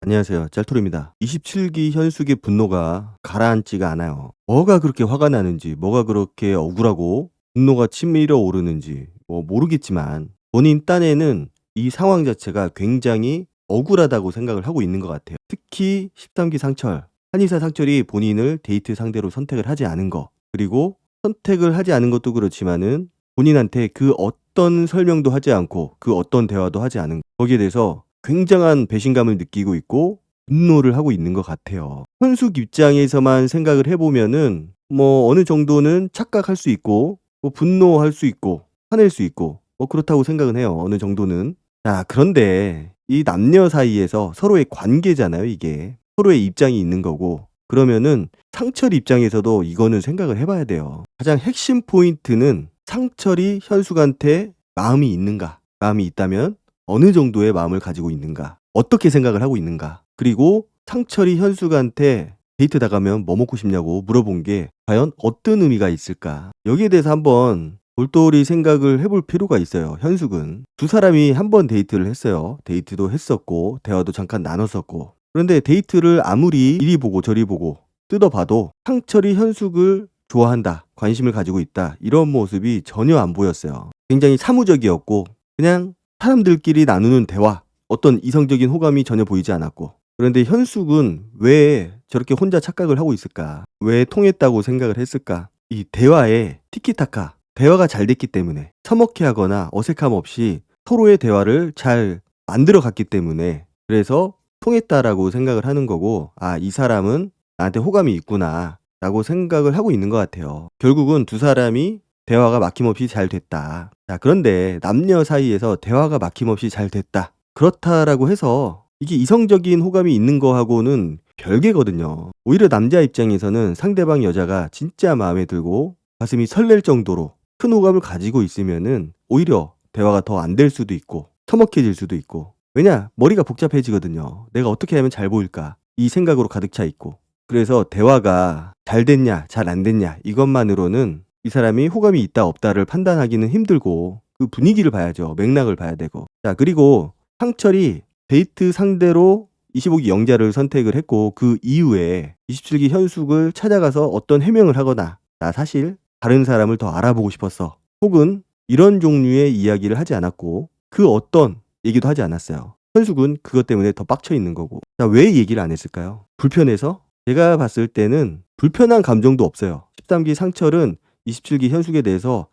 안녕하세요. 짤토리입니다. 27기 현숙의 분노가 가라앉지가 않아요. 뭐가 그렇게 화가 나는지, 뭐가 그렇게 억울하고 분노가 치밀어 오르는지 모르겠지만 본인 딴에는 이 상황 자체가 굉장히 억울하다고 생각을 하고 있는 것 같아요. 특히 13기 상철, 한의사 상철이 본인을 데이트 상대로 선택을 하지 않은 거, 그리고 선택을 하지 않은 것도 그렇지만은 본인한테 그 어떤 설명도 하지 않고 그 어떤 대화도 하지 않은 거기에 대해서 굉장한 배신감을 느끼고 있고 분노를 하고 있는 것 같아요. 현숙 입장에서만 생각을 해보면은 어느 정도는 착각할 수 있고 분노할 수 있고 화낼 수 있고 그렇다고 생각은 해요. 어느 정도는. 자, 그런데 이 남녀 사이에서 서로의 관계잖아요, 이게. 서로의 입장이 있는 거고. 그러면은 상철 입장에서도 이거는 생각을 해봐야 돼요. 가장 핵심 포인트는 상철이 현숙한테 마음이 있는가? 마음이 있다면 어느 정도의 마음을 가지고 있는가? 어떻게 생각을 하고 있는가? 그리고 상철이 현숙한테 데이트 나가면 뭐 먹고 싶냐고 물어본 게 과연 어떤 의미가 있을까? 여기에 대해서 한번 돌돌이 생각을 해볼 필요가 있어요. 현숙은 두 사람이 한 번 데이트를 했어요. 데이트도 했었고 대화도 잠깐 나눴었고, 그런데 데이트를 아무리 이리 보고 저리 보고 뜯어봐도 상철이 현숙을 좋아한다, 관심을 가지고 있다, 이런 모습이 전혀 안 보였어요. 굉장히 사무적이었고 그냥 사람들끼리 나누는 대화, 어떤 이성적인 호감이 전혀 보이지 않았고, 그런데 현숙은 왜 저렇게 혼자 착각을 하고 있을까? 왜 통했다고 생각을 했을까? 이 대화에 티키타카, 대화가 잘 됐기 때문에, 서먹해하거나 어색함 없이 서로의 대화를 잘 만들어 갔기 때문에, 그래서 통했다라고 생각을 하는 거고, 아, 이 사람은 나한테 호감이 있구나 라고 생각을 하고 있는 것 같아요. 결국은 두 사람이 대화가 막힘없이 잘 됐다. 자, 그런데 남녀 사이에서 대화가 막힘없이 잘 됐다, 그렇다라고 해서 이게 이성적인 호감이 있는 거하고는 별개거든요. 오히려 남자 입장에서는 상대방 여자가 진짜 마음에 들고 가슴이 설렐 정도로 큰 호감을 가지고 있으면은 오히려 대화가 더 안 될 수도 있고 서먹해질 수도 있고, 왜냐? 머리가 복잡해지거든요. 내가 어떻게 하면 잘 보일까? 이 생각으로 가득 차 있고. 그래서 대화가 잘 됐냐, 잘 안 됐냐, 이것만으로는 이 사람이 호감이 있다 없다를 판단하기는 힘들고, 그 분위기를 봐야죠. 맥락을 봐야 되고. 자, 그리고 상철이 데이트 상대로 25기 영자를 선택을 했고, 그 이후에 27기 현숙을 찾아가서 어떤 해명을 하거나 나 사실 다른 사람을 더 알아보고 싶었어, 혹은 이런 종류의 이야기를 하지 않았고 그 어떤 얘기도 하지 않았어요. 현숙은 그것 때문에 더 빡쳐 있는 거고. 자, 왜 얘기를 안 했을까요? 불편해서? 제가 봤을 때는 불편한 감정도 없어요. 13기 상철은 27기 현숙에 대해서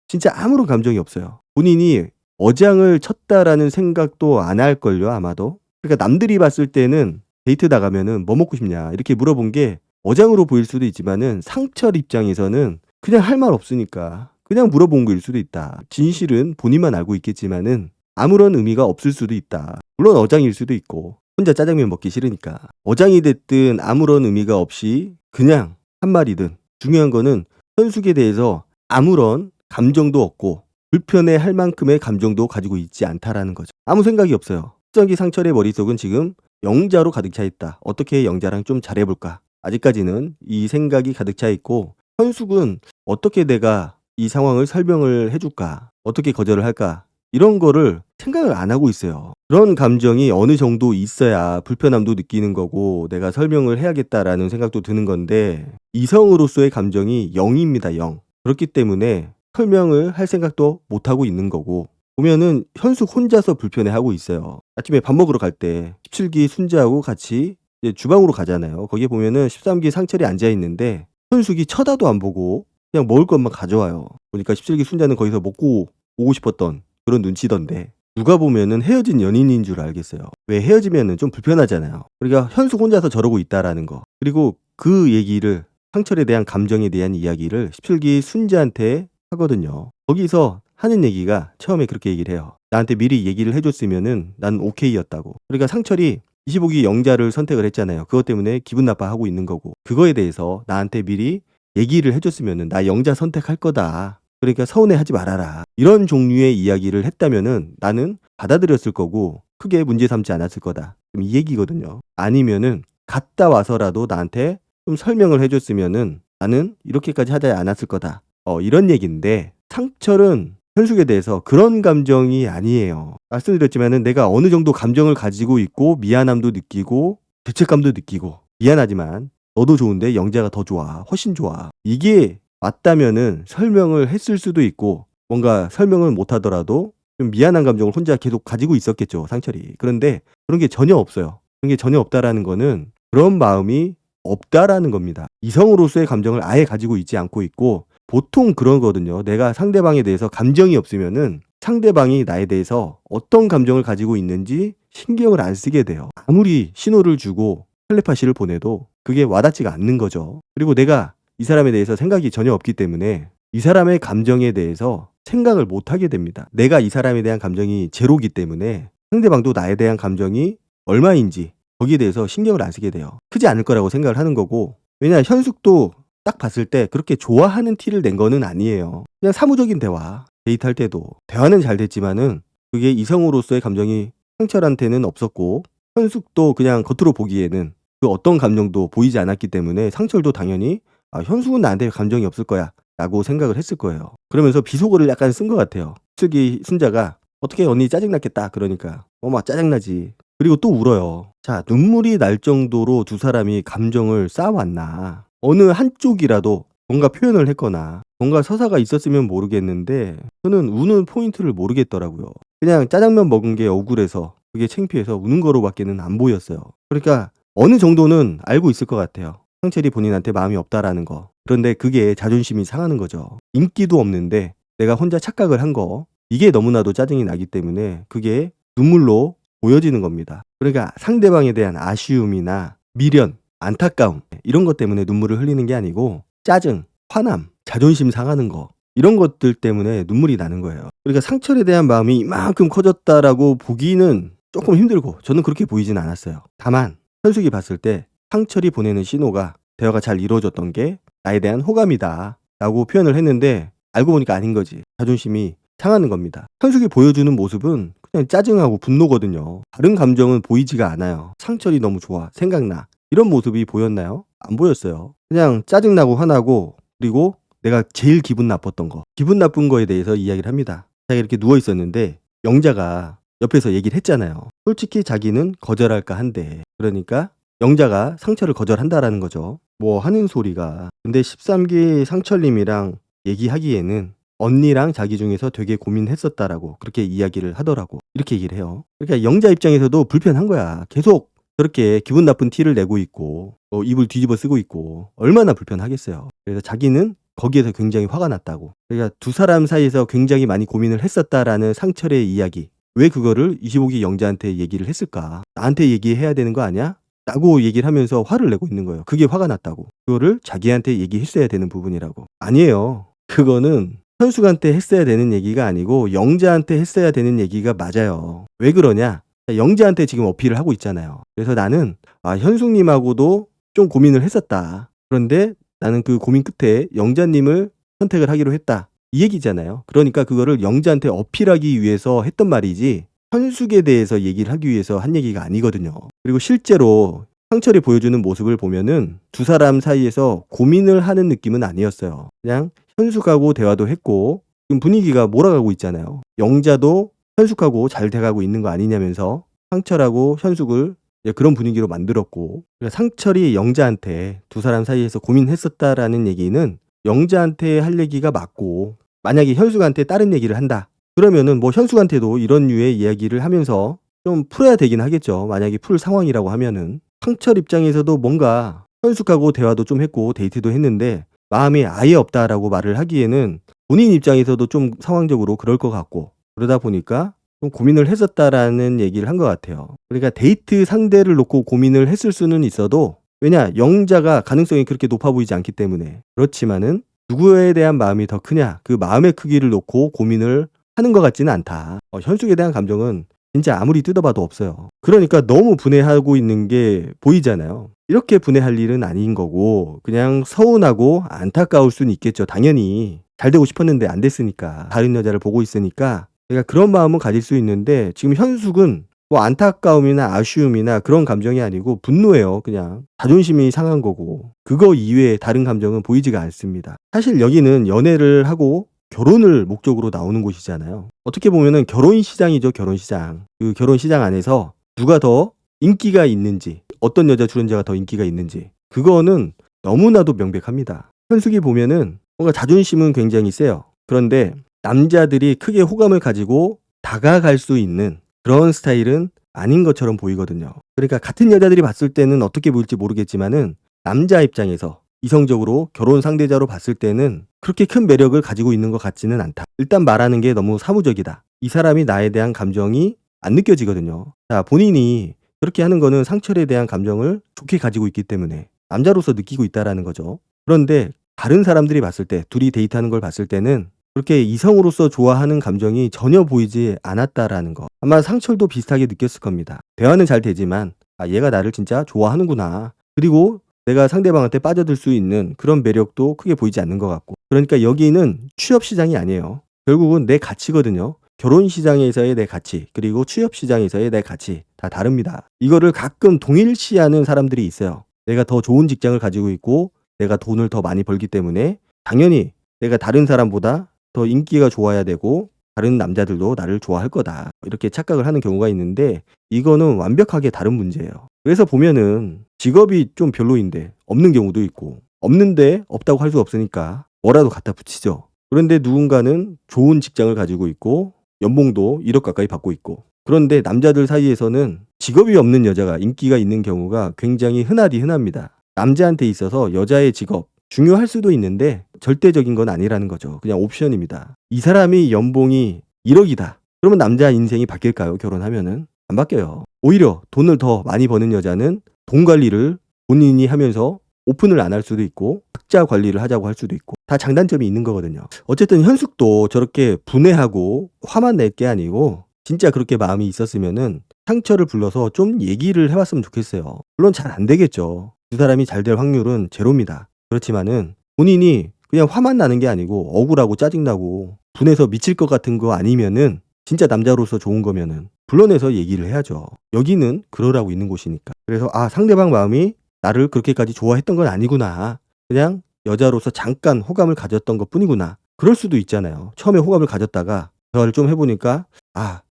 진짜 아무런 감정이 없어요. 본인이 어장을 쳤다라는 생각도 안 할걸요, 아마도. 그러니까 남들이 봤을 때는 데이트 나가면은 뭐 먹고 싶냐 이렇게 물어본 게 어장으로 보일 수도 있지만은 상철 입장에서는 그냥 할 말 없으니까 그냥 물어본 거일 수도 있다. 진실은 본인만 알고 있겠지만은 아무런 의미가 없을 수도 있다. 물론 어장일 수도 있고 혼자 짜장면 먹기 싫으니까. 어장이 됐든 아무런 의미가 없이 그냥 한 말이든, 중요한 거는 현숙에 대해서 아무런 감정도 없고 불편해 할 만큼의 감정도 가지고 있지 않다라는 거죠. 아무 생각이 없어요. 특정기 상철의 머릿속은 지금 영자로 가득 차 있다. 어떻게 영자랑 좀 잘해볼까? 아직까지는 이 생각이 가득 차 있고, 현숙은 어떻게 내가 이 상황을 설명을 해줄까? 어떻게 거절을 할까? 이런 거를 생각을 안 하고 있어요. 그런 감정이 어느 정도 있어야 불편함도 느끼는 거고 내가 설명을 해야겠다라는 생각도 드는 건데, 이성으로서의 감정이 0입니다. 0. 그렇기 때문에 설명을 할 생각도 못 하고 있는 거고, 보면은 현숙 혼자서 불편해하고 있어요. 아침에 밥 먹으러 갈 때 17기 순자하고 같이 이제 주방으로 가잖아요. 거기에 보면은 13기 상철이 앉아 있는데 현숙이 쳐다도 안 보고 그냥 먹을 것만 가져와요. 보니까 17기 순자는 거기서 먹고 오고 싶었던 그런 눈치던데, 누가 보면은 헤어진 연인인 줄 알겠어요. 왜? 헤어지면은 좀 불편하잖아요. 그러니까 현숙 혼자서 저러고 있다라는 거. 그리고 그 얘기를, 상철에 대한 감정에 대한 이야기를 17기 순자한테 하거든요. 거기서 하는 얘기가 처음에 그렇게 얘기를 해요. 나한테 미리 얘기를 해줬으면은 난 오케이였다고. 그러니까 상철이 25기 영자를 선택을 했잖아요. 그것 때문에 기분 나빠하고 있는 거고, 그거에 대해서 나한테 미리 얘기를 해줬으면은 나 영자 선택할 거다, 그러니까 서운해하지 말아라, 이런 종류의 이야기를 했다면은 나는 받아들였을 거고 크게 문제 삼지 않았을 거다, 이 얘기거든요. 아니면은 갔다 와서라도 나한테 좀 설명을 해줬으면은 나는 이렇게까지 하지 않았을 거다, 이런 얘기인데, 상철은 현숙에 대해서 그런 감정이 아니에요. 말씀드렸지만은 내가 어느 정도 감정을 가지고 있고 미안함도 느끼고 죄책감도 느끼고 미안하지만 너도 좋은데 영자가 더 좋아. 훨씬 좋아. 이게 맞다면은 설명을 했을 수도 있고 뭔가 설명을 못 하더라도 좀 미안한 감정을 혼자 계속 가지고 있었겠죠, 상철이. 그런데 그런 게 전혀 없어요. 그런 게 전혀 없다라는 거는 그런 마음이 없다라는 겁니다. 이성으로서의 감정을 아예 가지고 있지 않고 있고 보통 그러거든요. 내가 상대방에 대해서 감정이 없으면은 상대방이 나에 대해서 어떤 감정을 가지고 있는지 신경을 안 쓰게 돼요. 아무리 신호를 주고 텔레파시를 보내도 그게 와닿지가 않는 거죠. 그리고 내가 이 사람에 대해서 생각이 전혀 없기 때문에 이 사람의 감정에 대해서 생각을 못 하게 됩니다. 내가 이 사람에 대한 감정이 제로기 때문에 상대방도 나에 대한 감정이 얼마인지 거기에 대해서 신경을 안 쓰게 돼요. 크지 않을 거라고 생각을 하는 거고, 왜냐 현숙도 딱 봤을 때 그렇게 좋아하는 티를 낸 거는 아니에요. 그냥 사무적인 대화, 데이트할 때도 대화는 잘 됐지만은 그게 이성으로서의 감정이 상철한테는 없었고 현숙도 그냥 겉으로 보기에는 그 어떤 감정도 보이지 않았기 때문에 상철도 당연히 현숙은 나한테 감정이 없을 거야 라고 생각을 했을 거예요. 그러면서 비속어를 약간 쓴 것 같아요. 슬기 순자가 어떻게 언니 짜증났겠다 그러니까 어머 짜증나지. 그리고 또 울어요. 자, 눈물이 날 정도로 두 사람이 감정을 쌓아왔나. 어느 한쪽이라도 뭔가 표현을 했거나 뭔가 서사가 있었으면 모르겠는데 저는 우는 포인트를 모르겠더라고요. 그냥 짜장면 먹은 게 억울해서 그게 창피해서 우는 거로밖에는 안 보였어요. 그러니까 어느 정도는 알고 있을 것 같아요. 상철이 본인한테 마음이 없다라는 거. 그런데 그게 자존심이 상하는 거죠. 인기도 없는데 내가 혼자 착각을 한 거. 이게 너무나도 짜증이 나기 때문에 그게 눈물로 보여지는 겁니다. 그러니까 상대방에 대한 아쉬움이나 미련, 안타까움 이런 것 때문에 눈물을 흘리는 게 아니고 짜증, 화남, 자존심 상하는 거 이런 것들 때문에 눈물이 나는 거예요. 그러니까 상철에 대한 마음이 이만큼 커졌다라고 보기는 조금 힘들고 저는 그렇게 보이진 않았어요. 다만 현숙이 봤을 때 상철이 보내는 신호가 대화가 잘 이루어졌던 게 나에 대한 호감이다 라고 표현을 했는데 알고 보니까 아닌 거지. 자존심이 상하는 겁니다. 현숙이 보여주는 모습은 그냥 짜증하고 분노거든요. 다른 감정은 보이지가 않아요. 상철이 너무 좋아, 생각나 이런 모습이 보였나요? 안 보였어요. 그냥 짜증나고 화나고 그리고 내가 제일 기분 나빴던 거, 기분 나쁜 거에 대해서 이야기를 합니다. 자기가 이렇게 누워 있었는데 영자가 옆에서 얘기를 했잖아요. 솔직히 자기는 거절할까 한데 그러니까 영자가 상철을 거절한다라는 거죠. 뭐 하는 소리가. 근데 13기 상철님이랑 얘기하기에는 언니랑 자기 중에서 되게 고민했었다라고 그렇게 이야기를 하더라고. 이렇게 얘기를 해요. 그러니까 영자 입장에서도 불편한 거야. 계속 저렇게 기분 나쁜 티를 내고 있고 입을 뒤집어 쓰고 있고 얼마나 불편하겠어요. 그래서 자기는 거기에서 굉장히 화가 났다고. 그러니까 두 사람 사이에서 굉장히 많이 고민을 했었다라는 상철의 이야기. 왜 그거를 25기 영자한테 얘기를 했을까? 나한테 얘기해야 되는 거 아니야? 라고 얘기를 하면서 화를 내고 있는 거예요. 그게 화가 났다고. 그거를 자기한테 얘기했어야 되는 부분이라고. 아니에요. 그거는 현숙한테 했어야 되는 얘기가 아니고 영자한테 했어야 되는 얘기가 맞아요. 왜 그러냐? 영자한테 지금 어필을 하고 있잖아요. 그래서 나는 현숙님하고도 좀 고민을 했었다. 그런데 나는 그 고민 끝에 영자님을 선택을 하기로 했다. 이 얘기잖아요. 그러니까 그거를 영자한테 어필하기 위해서 했던 말이지 현숙에 대해서 얘기를 하기 위해서 한 얘기가 아니거든요. 그리고 실제로 상철이 보여주는 모습을 보면은 두 사람 사이에서 고민을 하는 느낌은 아니었어요. 그냥 현숙하고 대화도 했고 지금 분위기가 몰아가고 있잖아요. 영자도 현숙하고 잘 돼가고 있는 거 아니냐면서 상철하고 현숙을 그런 분위기로 만들었고 그러니까 상철이 영자한테 두 사람 사이에서 고민했었다라는 얘기는 영자한테 할 얘기가 맞고 만약에 현숙한테 다른 얘기를 한다. 그러면은 뭐 현숙한테도 이런 류의 이야기를 하면서 좀 풀어야 되긴 하겠죠. 만약에 풀 상황이라고 하면은 상철 입장에서도 뭔가 현숙하고 대화도 좀 했고 데이트도 했는데 마음이 아예 없다라고 말을 하기에는 본인 입장에서도 좀 상황적으로 그럴 것 같고 그러다 보니까 좀 고민을 했었다라는 얘기를 한 것 같아요. 그러니까 데이트 상대를 놓고 고민을 했을 수는 있어도 왜냐 영자가 가능성이 그렇게 높아 보이지 않기 때문에 그렇지만은 누구에 대한 마음이 더 크냐 그 마음의 크기를 놓고 고민을 하는 것 같지는 않다. 현숙에 대한 감정은 진짜 아무리 뜯어봐도 없어요. 그러니까 너무 분해하고 있는 게 보이잖아요. 이렇게 분해할 일은 아닌 거고 그냥 서운하고 안타까울 수는 있겠죠. 당연히 잘 되고 싶었는데 안 됐으니까 다른 여자를 보고 있으니까 내가 그런 마음은 가질 수 있는데 지금 현숙은 뭐 안타까움이나 아쉬움이나 그런 감정이 아니고 분노예요. 그냥 자존심이 상한 거고 그거 이외에 다른 감정은 보이지가 않습니다. 사실 여기는 연애를 하고 결혼을 목적으로 나오는 곳이잖아요. 어떻게 보면은 결혼 시장이죠, 결혼 시장. 그 결혼 시장 안에서 누가 더 인기가 있는지, 어떤 여자 출연자가 더 인기가 있는지 그거는 너무나도 명백합니다. 현숙이 보면은 뭔가 자존심은 굉장히 세요. 그런데 남자들이 크게 호감을 가지고 다가갈 수 있는 그런 스타일은 아닌 것처럼 보이거든요. 그러니까 같은 여자들이 봤을 때는 어떻게 보일지 모르겠지만은 남자 입장에서 이성적으로 결혼 상대자로 봤을 때는 그렇게 큰 매력을 가지고 있는 것 같지는 않다. 일단 말하는 게 너무 사무적이다. 이 사람이 나에 대한 감정이 안 느껴지거든요. 자, 본인이 그렇게 하는 거는 상철에 대한 감정을 좋게 가지고 있기 때문에 남자로서 느끼고 있다라는 거죠. 그런데 다른 사람들이 봤을 때, 둘이 데이트하는 걸 봤을 때는 그렇게 이성으로서 좋아하는 감정이 전혀 보이지 않았다라는 거. 아마 상철도 비슷하게 느꼈을 겁니다. 대화는 잘 되지만 얘가 나를 진짜 좋아하는구나. 그리고 내가 상대방한테 빠져들 수 있는 그런 매력도 크게 보이지 않는 것 같고. 그러니까 여기는 취업 시장이 아니에요. 결국은 내 가치거든요. 결혼 시장에서의 내 가치, 그리고 취업 시장에서의 내 가치 다 다릅니다. 이거를 가끔 동일시하는 사람들이 있어요. 내가 더 좋은 직장을 가지고 있고 내가 돈을 더 많이 벌기 때문에 당연히 내가 다른 사람보다 더 인기가 좋아야 되고 다른 남자들도 나를 좋아할 거다. 이렇게 착각을 하는 경우가 있는데 이거는 완벽하게 다른 문제예요. 그래서 보면은 직업이 좀 별로인데 없는 경우도 있고 없는데 없다고 할 수 없으니까 뭐라도 갖다 붙이죠. 그런데 누군가는 좋은 직장을 가지고 있고 연봉도 1억 가까이 받고 있고 그런데 남자들 사이에서는 직업이 없는 여자가 인기가 있는 경우가 굉장히 흔하디 흔합니다. 남자한테 있어서 여자의 직업 중요할 수도 있는데 절대적인 건 아니라는 거죠. 그냥 옵션입니다. 이 사람이 연봉이 1억이다. 그러면 남자 인생이 바뀔까요? 결혼하면은? 안 바뀌어요. 오히려 돈을 더 많이 버는 여자는 돈 관리를 본인이 하면서 오픈을 안 할 수도 있고 각자 관리를 하자고 할 수도 있고 다 장단점이 있는 거거든요. 어쨌든 현숙도 저렇게 분해하고 화만 낼 게 아니고 진짜 그렇게 마음이 있었으면은 상철을 불러서 좀 얘기를 해봤으면 좋겠어요. 물론 잘 안 되겠죠. 두 사람이 잘 될 확률은 제로입니다. 그렇지만은 본인이 그냥 화만 나는 게 아니고 억울하고 짜증나고 분해서 미칠 것 같은 거 아니면은 진짜 남자로서 좋은 거면은 불러내서 얘기를 해야죠. 여기는 그러라고 있는 곳이니까. 그래서 상대방 마음이 나를 그렇게까지 좋아했던 건 아니구나. 그냥 여자로서 잠깐 호감을 가졌던 것 뿐이구나. 그럴 수도 있잖아요. 처음에 호감을 가졌다가 대화를 좀 해보니까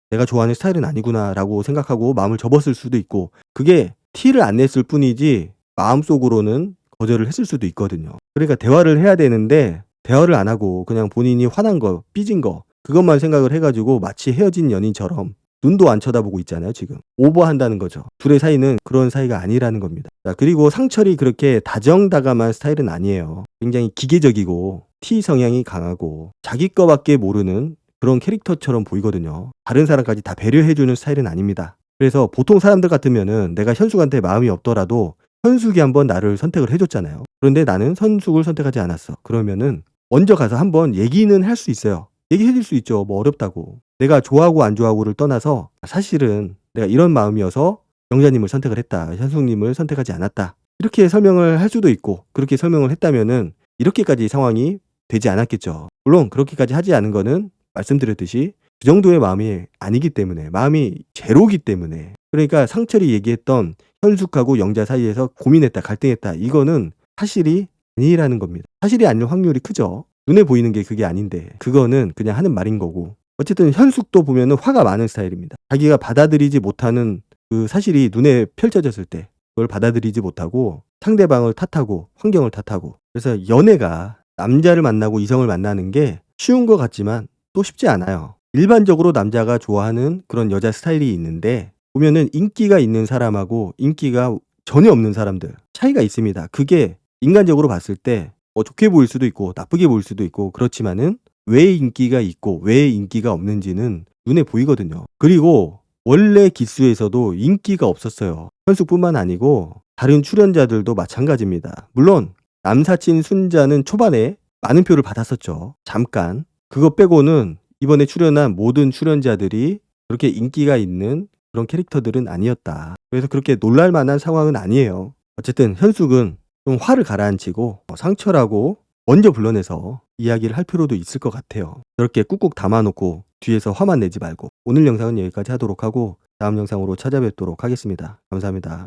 내가 좋아하는 스타일은 아니구나 라고 생각하고 마음을 접었을 수도 있고 그게 티를 안 냈을 뿐이지 마음속으로는 거절을 했을 수도 있거든요. 그러니까 대화를 해야 되는데 대화를 안 하고 그냥 본인이 화난 거, 삐진 거 그것만 생각을 해가지고 마치 헤어진 연인처럼 눈도 안 쳐다보고 있잖아요. 지금 오버한다는 거죠. 둘의 사이는 그런 사이가 아니라는 겁니다. 자, 그리고 상철이 그렇게 다정다감한 스타일은 아니에요. 굉장히 기계적이고 T 성향이 강하고 자기 거밖에 모르는 그런 캐릭터처럼 보이거든요. 다른 사람까지 다 배려해주는 스타일은 아닙니다. 그래서 보통 사람들 같으면은 내가 현숙한테 마음이 없더라도 현숙이 한번 나를 선택을 해줬잖아요. 그런데 나는 현숙을 선택하지 않았어. 그러면은 먼저 가서 한번 얘기는 할 수 있어요. 얘기해줄 수 있죠. 뭐 어렵다고. 내가 좋아하고 안 좋아하고를 떠나서 사실은 내가 이런 마음이어서 영자님을 선택을 했다. 현숙님을 선택하지 않았다. 이렇게 설명을 할 수도 있고 그렇게 설명을 했다면은 이렇게까지 상황이 되지 않았겠죠. 물론 그렇게까지 하지 않은 거는 말씀드렸듯이 그 정도의 마음이 아니기 때문에 마음이 제로기 때문에 그러니까 상철이 얘기했던 현숙하고 영자 사이에서 고민했다 갈등했다 이거는 사실이 아니라는 겁니다. 사실이 아닐 확률이 크죠. 눈에 보이는 게 그게 아닌데 그거는 그냥 하는 말인 거고 어쨌든 현숙도 보면은 화가 많은 스타일입니다. 자기가 받아들이지 못하는 그 사실이 눈에 펼쳐졌을 때 그걸 받아들이지 못하고 상대방을 탓하고 환경을 탓하고 그래서 연애가 남자를 만나고 이성을 만나는 게 쉬운 것 같지만 또 쉽지 않아요. 일반적으로 남자가 좋아하는 그런 여자 스타일이 있는데 보면은 인기가 있는 사람하고 인기가 전혀 없는 사람들 차이가 있습니다. 그게 인간적으로 봤을 때 좋게 보일 수도 있고 나쁘게 보일 수도 있고 그렇지만은 왜 인기가 있고 왜 인기가 없는지는 눈에 보이거든요. 그리고 원래 기수에서도 인기가 없었어요. 현숙뿐만 아니고 다른 출연자들도 마찬가지입니다. 물론 남사친 순자는 초반에 많은 표를 받았었죠. 잠깐. 그거 빼고는 이번에 출연한 모든 출연자들이 그렇게 인기가 있는 그런 캐릭터들은 아니었다. 그래서 그렇게 놀랄 만한 상황은 아니에요. 어쨌든 현숙은 좀 화를 가라앉히고 상철하고 먼저 불러내서 이야기를 할 필요도 있을 것 같아요. 저렇게 꾹꾹 담아놓고 뒤에서 화만 내지 말고 오늘 영상은 여기까지 하도록 하고 다음 영상으로 찾아뵙도록 하겠습니다. 감사합니다.